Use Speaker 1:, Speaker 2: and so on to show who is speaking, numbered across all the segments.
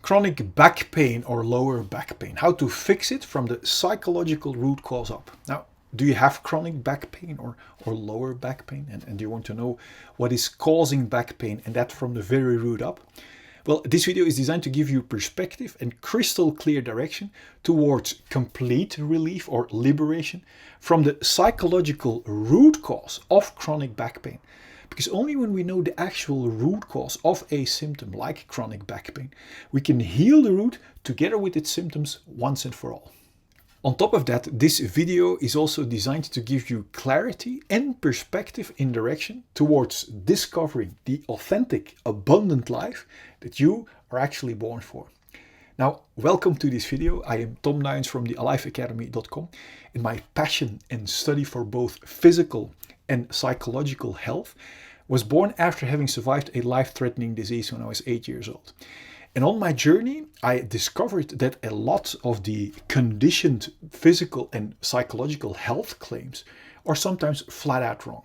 Speaker 1: Chronic back pain or lower back pain. How to fix it from the psychological root cause up. Now, do you have chronic back pain or lower back pain? And do you want to know what is causing back pain, and that from the very root up? Well, this video is designed to give you perspective and crystal clear direction towards complete relief or liberation from the psychological root cause of chronic back pain. Because only when we know the actual root cause of a symptom like chronic back pain, we can heal the root together with its symptoms once and for all. On top of that, this video is also designed to give you clarity and perspective in direction towards discovering the authentic, abundant life that you are actually born for. Now, welcome to this video. I am Tom Nuyens from the alifeacademy.com, and my passion and study for both physical and psychological health was born after having survived a life-threatening disease when I was 8 years old. And on my journey, I discovered that a lot of the conditioned physical and psychological health claims are sometimes flat out wrong.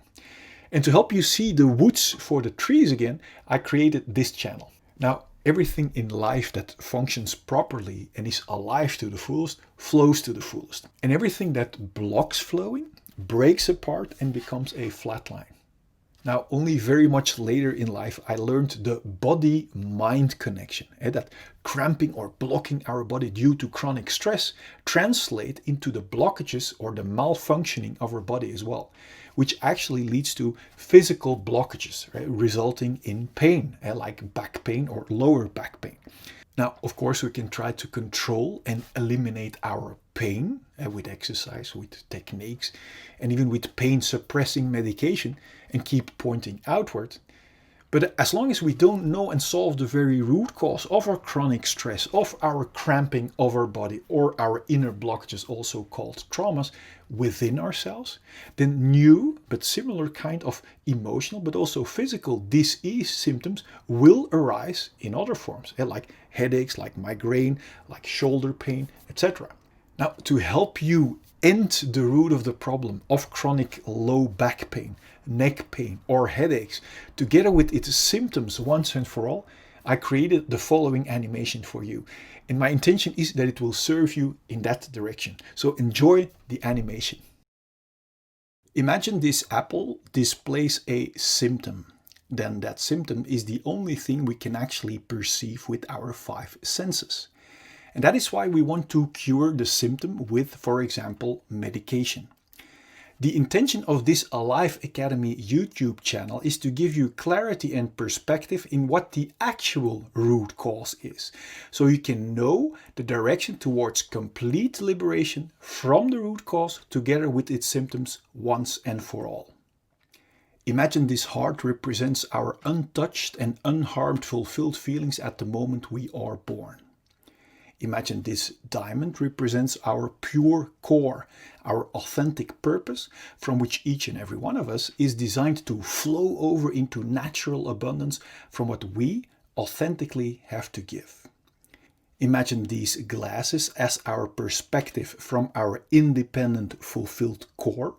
Speaker 1: And to help you see the woods for the trees again, I created this channel. Now, everything in life that functions properly and is alive to the fullest flows to the fullest. And everything that blocks flowing breaks apart and becomes a flat line. Now, only very much later in life, I learned the body-mind connection, that cramping or blocking our body due to chronic stress translate into the blockages or the malfunctioning of our body as well, which actually leads to physical blockages, right, resulting in pain, like back pain or lower back pain. Now, of course, we can try to control and eliminate our pain with exercise, with techniques, and even with pain-suppressing medication, and keep pointing outward. But as long as we don't know and solve the very root cause of our chronic stress, of our cramping of our body, or our inner blockages, also called traumas, within ourselves, then new but similar kind of emotional but also physical disease symptoms will arise in other forms, like headaches, like migraine, like shoulder pain, etc. Now, to help you end the root of the problem of chronic low back pain, neck pain, or headaches, together with its symptoms once and for all, I created the following animation for you. And my intention is that it will serve you in that direction. So enjoy the animation. Imagine this apple displays a symptom. Then that symptom is the only thing we can actually perceive with our 5 senses. And that is why we want to cure the symptom with, for example, medication. The intention of this Alive Academy YouTube channel is to give you clarity and perspective in what the actual root cause is, so you can know the direction towards complete liberation from the root cause together with its symptoms once and for all. Imagine this heart represents our untouched and unharmed fulfilled feelings at the moment we are born. Imagine this diamond represents our pure core, our authentic purpose, from which each and every one of us is designed to flow over into natural abundance from what we authentically have to give. Imagine these glasses as our perspective from our independent, fulfilled core.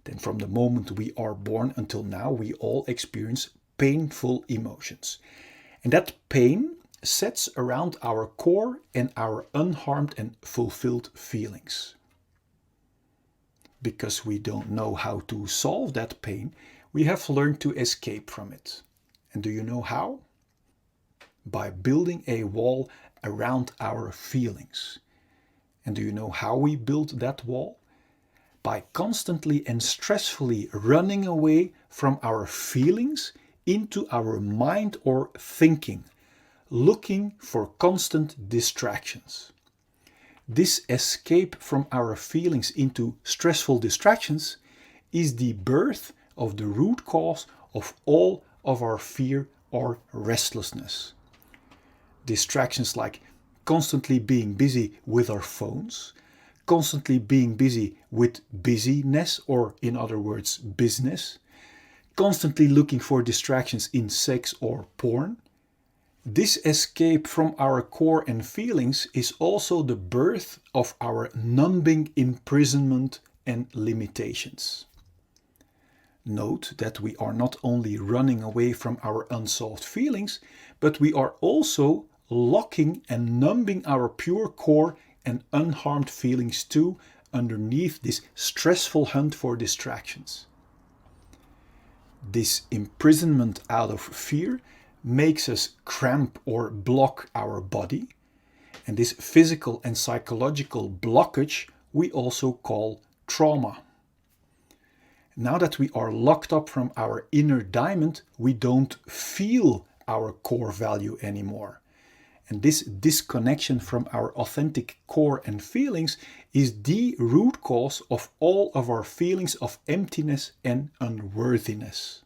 Speaker 1: Then from the moment we are born until now, we all experience painful emotions. And that pain sets around our core and our unharmed and fulfilled feelings. Because we don't know how to solve that pain, we have learned to escape from it. And do you know how? By building a wall around our feelings. And do you know how we build that wall? By constantly and stressfully running away from our feelings into our mind or thinking, looking for constant distractions. This escape from our feelings into stressful distractions is the birth of the root cause of all of our fear or restlessness. Distractions like constantly being busy with our phones, constantly being busy with busyness, or in other words, business, constantly looking for distractions in sex or porn. This escape from our core and feelings is also the birth of our numbing imprisonment and limitations. Note that we are not only running away from our unsolved feelings, but we are also locking and numbing our pure core and unharmed feelings too underneath this stressful hunt for distractions. This imprisonment out of fear makes us cramp or block our body, and this physical and psychological blockage we also call trauma. Now that we are locked up from our inner diamond, we don't feel our core value anymore. And this disconnection from our authentic core and feelings is the root cause of all of our feelings of emptiness and unworthiness.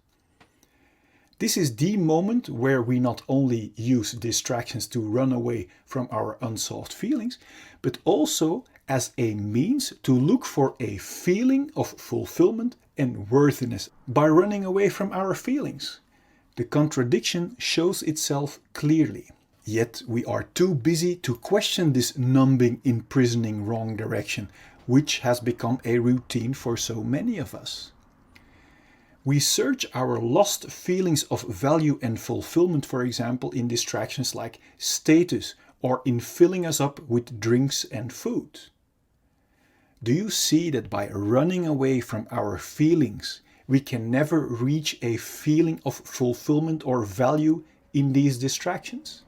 Speaker 1: This is the moment where we not only use distractions to run away from our unsolved feelings, but also as a means to look for a feeling of fulfillment and worthiness by running away from our feelings. The contradiction shows itself clearly. Yet we are too busy to question this numbing, imprisoning wrong direction, which has become a routine for so many of us. We search our lost feelings of value and fulfillment, for example, in distractions like status or in filling us up with drinks and food. Do you see that by running away from our feelings, we can never reach a feeling of fulfillment or value in these distractions?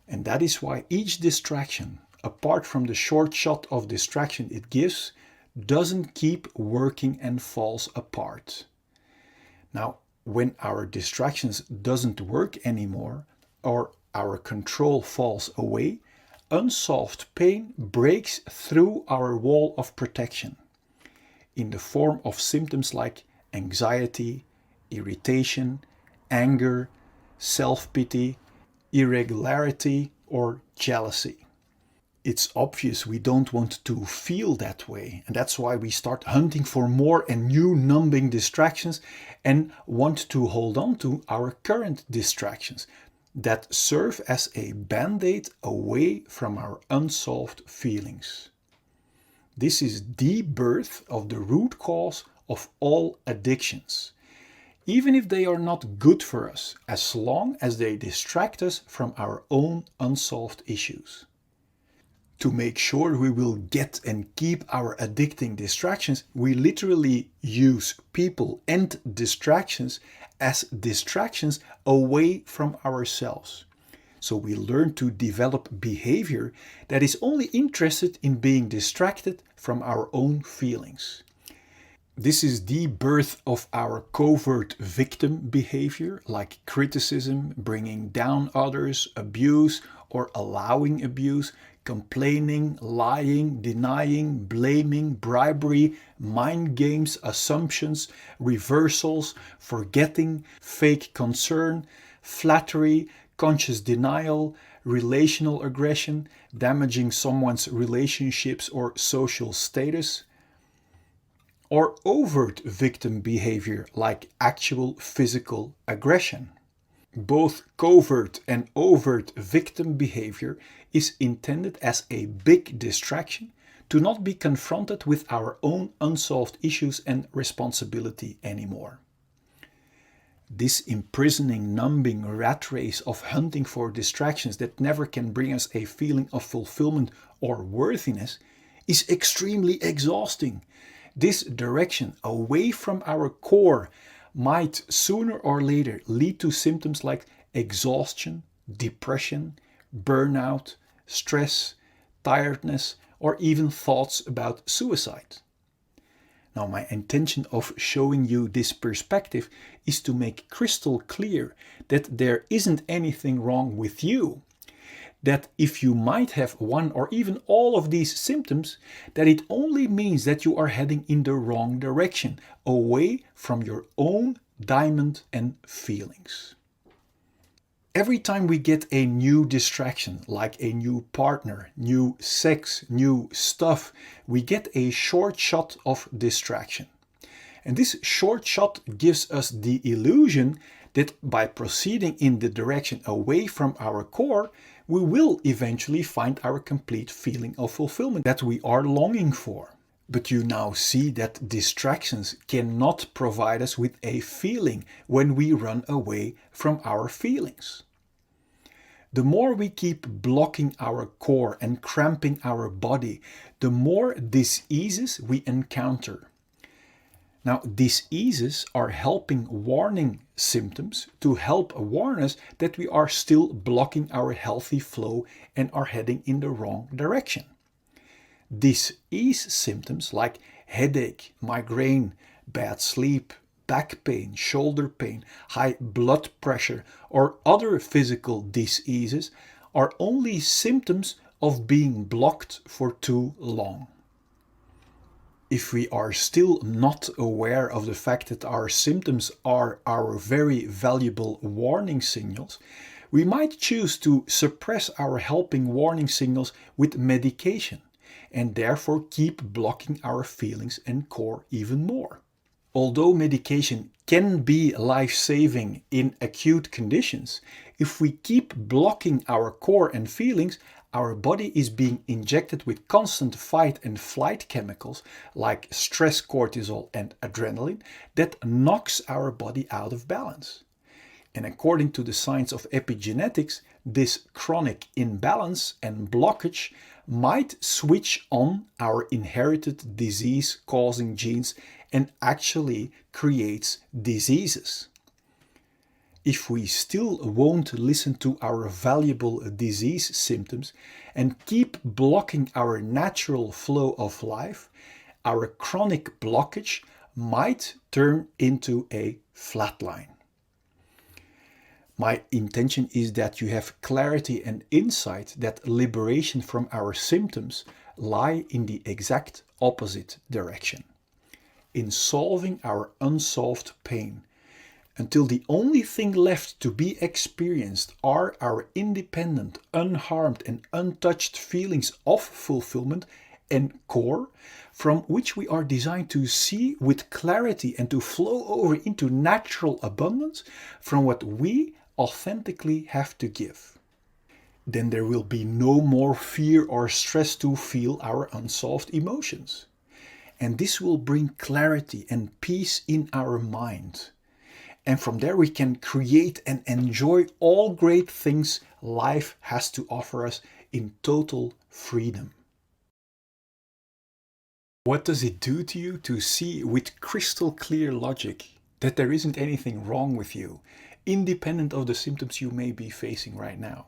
Speaker 1: And that is why each distraction, apart from the short shot of distraction it gives, doesn't keep working and falls apart. Now, when our distractions doesn't work anymore or our control falls away, unsolved pain breaks through our wall of protection in the form of symptoms like anxiety, irritation, anger, self-pity, irregularity, or jealousy. It's obvious we don't want to feel that way, and that's why we start hunting for more and new numbing distractions and want to hold on to our current distractions that serve as a band-aid away from our unsolved feelings. This is the birth of the root cause of all addictions, even if they are not good for us, as long as they distract us from our own unsolved issues. To make sure we will get and keep our addicting distractions, we literally use people and distractions as distractions away from ourselves. So we learn to develop behavior that is only interested in being distracted from our own feelings. This is the birth of our covert victim behavior, like criticism, bringing down others, abuse or allowing abuse, complaining, lying, denying, blaming, bribery, mind games, assumptions, reversals, forgetting, fake concern, flattery, conscious denial, relational aggression, damaging someone's relationships or social status, or overt victim behavior like actual physical aggression. Both covert and overt victim behavior is intended as a big distraction to not be confronted with our own unsolved issues and responsibility anymore. This imprisoning, numbing rat race of hunting for distractions that never can bring us a feeling of fulfillment or worthiness is extremely exhausting. This direction away from our core might sooner or later lead to symptoms like exhaustion, depression, burnout, stress, tiredness, or even thoughts about suicide. Now, my intention of showing you this perspective is to make crystal clear that there isn't anything wrong with you. That if you might have one or even all of these symptoms, that it only means that you are heading in the wrong direction, away from your own diamond and feelings. Every time we get a new distraction, like a new partner, new sex, new stuff, we get a short shot of distraction. And this short shot gives us the illusion that by proceeding in the direction away from our core, we will eventually find our complete feeling of fulfillment that we are longing for. But you now see that distractions cannot provide us with a feeling when we run away from our feelings. The more we keep blocking our core and cramping our body, the more diseases we encounter. Now, diseases are helping warning symptoms to help warn us that we are still blocking our healthy flow and are heading in the wrong direction. Disease symptoms like headache, migraine, bad sleep, back pain, shoulder pain, high blood pressure, or other physical diseases are only symptoms of being blocked for too long. If we are still not aware of the fact that our symptoms are our very valuable warning signals, we might choose to suppress our helping warning signals with medication and therefore keep blocking our feelings and core even more. Although medication can be life-saving in acute conditions, if we keep blocking our core and feelings, our body is being injected with constant fight and flight chemicals like stress cortisol and adrenaline that knocks our body out of balance. And according to the science of epigenetics, this chronic imbalance and blockage might switch on our inherited disease-causing genes and actually creates diseases. If we still won't listen to our valuable disease symptoms and keep blocking our natural flow of life, our chronic blockage might turn into a flatline. My intention is that you have clarity and insight that liberation from our symptoms lie in the exact opposite direction, in solving our unsolved pain, until the only thing left to be experienced are our independent, unharmed and untouched feelings of fulfillment and core, from which we are designed to see with clarity and to flow over into natural abundance from what we authentically have to give. Then there will be no more fear or stress to feel our unsolved emotions. And this will bring clarity and peace in our mind. And from there we can create and enjoy all great things life has to offer us in total freedom. What does it do to you to see with crystal clear logic that there isn't anything wrong with you, independent of the symptoms you may be facing right now?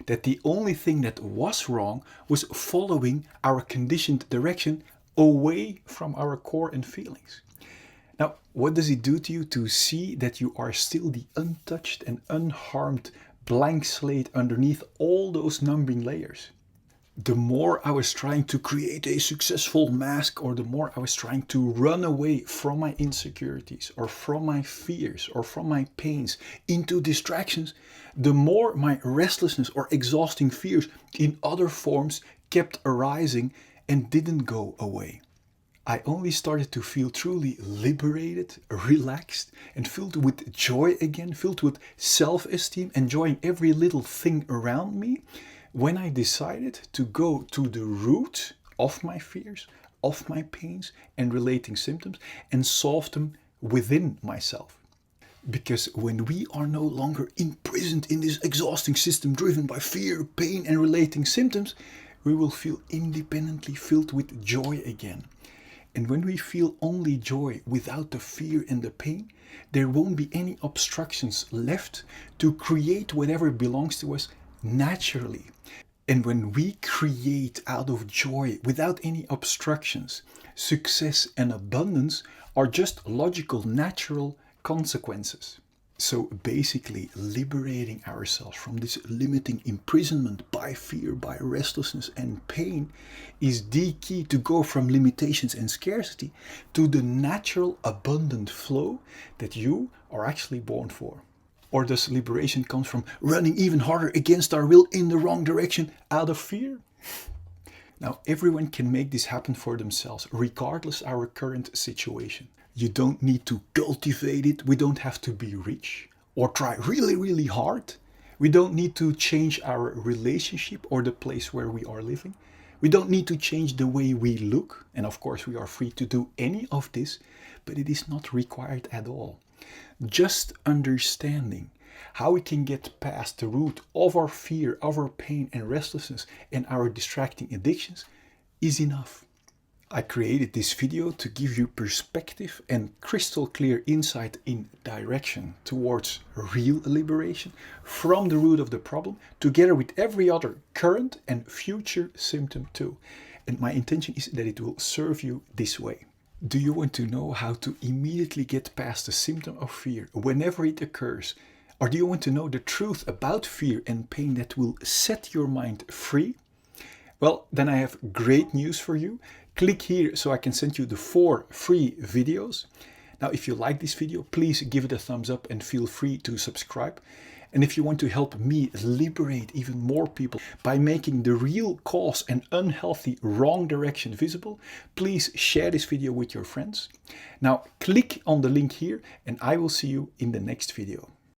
Speaker 1: That the only thing that was wrong was following our conditioned direction away from our core and feelings. Now, what does it do to you to see that you are still the untouched and unharmed blank slate underneath all those numbing layers? The more I was trying to create a successful mask, or the more I was trying to run away from my insecurities or from my fears or from my pains into distractions, the more my restlessness or exhausting fears in other forms kept arising and didn't go away. I only started to feel truly liberated, relaxed, and filled with joy again, filled with self-esteem, enjoying every little thing around me, when I decided to go to the root of my fears, of my pains and relating symptoms, and solve them within myself. Because when we are no longer imprisoned in this exhausting system driven by fear, pain and relating symptoms, we will feel independently filled with joy again. And when we feel only joy without the fear and the pain, there won't be any obstructions left to create whatever belongs to us naturally. And when we create out of joy without any obstructions, success and abundance are just logical, natural consequences. So basically, liberating ourselves from this limiting imprisonment by fear, by restlessness and pain is the key to go from limitations and scarcity to the natural abundant flow that you are actually born for. Or does liberation come from running even harder against our will in the wrong direction out of fear? Now, everyone can make this happen for themselves, regardless of our current situation. You don't need to cultivate it. We don't have to be rich or try really, really hard. We don't need to change our relationship or the place where we are living. We don't need to change the way we look. And of course, we are free to do any of this, but it is not required at all. Just understanding how we can get past the root of our fear, of our pain and restlessness and our distracting addictions is enough. I created this video to give you perspective and crystal clear insight in direction towards real liberation from the root of the problem, together with every other current and future symptom too. And my intention is that it will serve you this way. Do you want to know how to immediately get past the symptom of fear whenever it occurs? Or do you want to know the truth about fear and pain that will set your mind free? Well, then I have great news for you. Click here so I can send you the 4 free videos. Now, if you like this video, please give it a thumbs up and feel free to subscribe. And if you want to help me liberate even more people by making the real cause and unhealthy wrong direction visible, please share this video with your friends. Now, click on the link here and I will see you in the next video.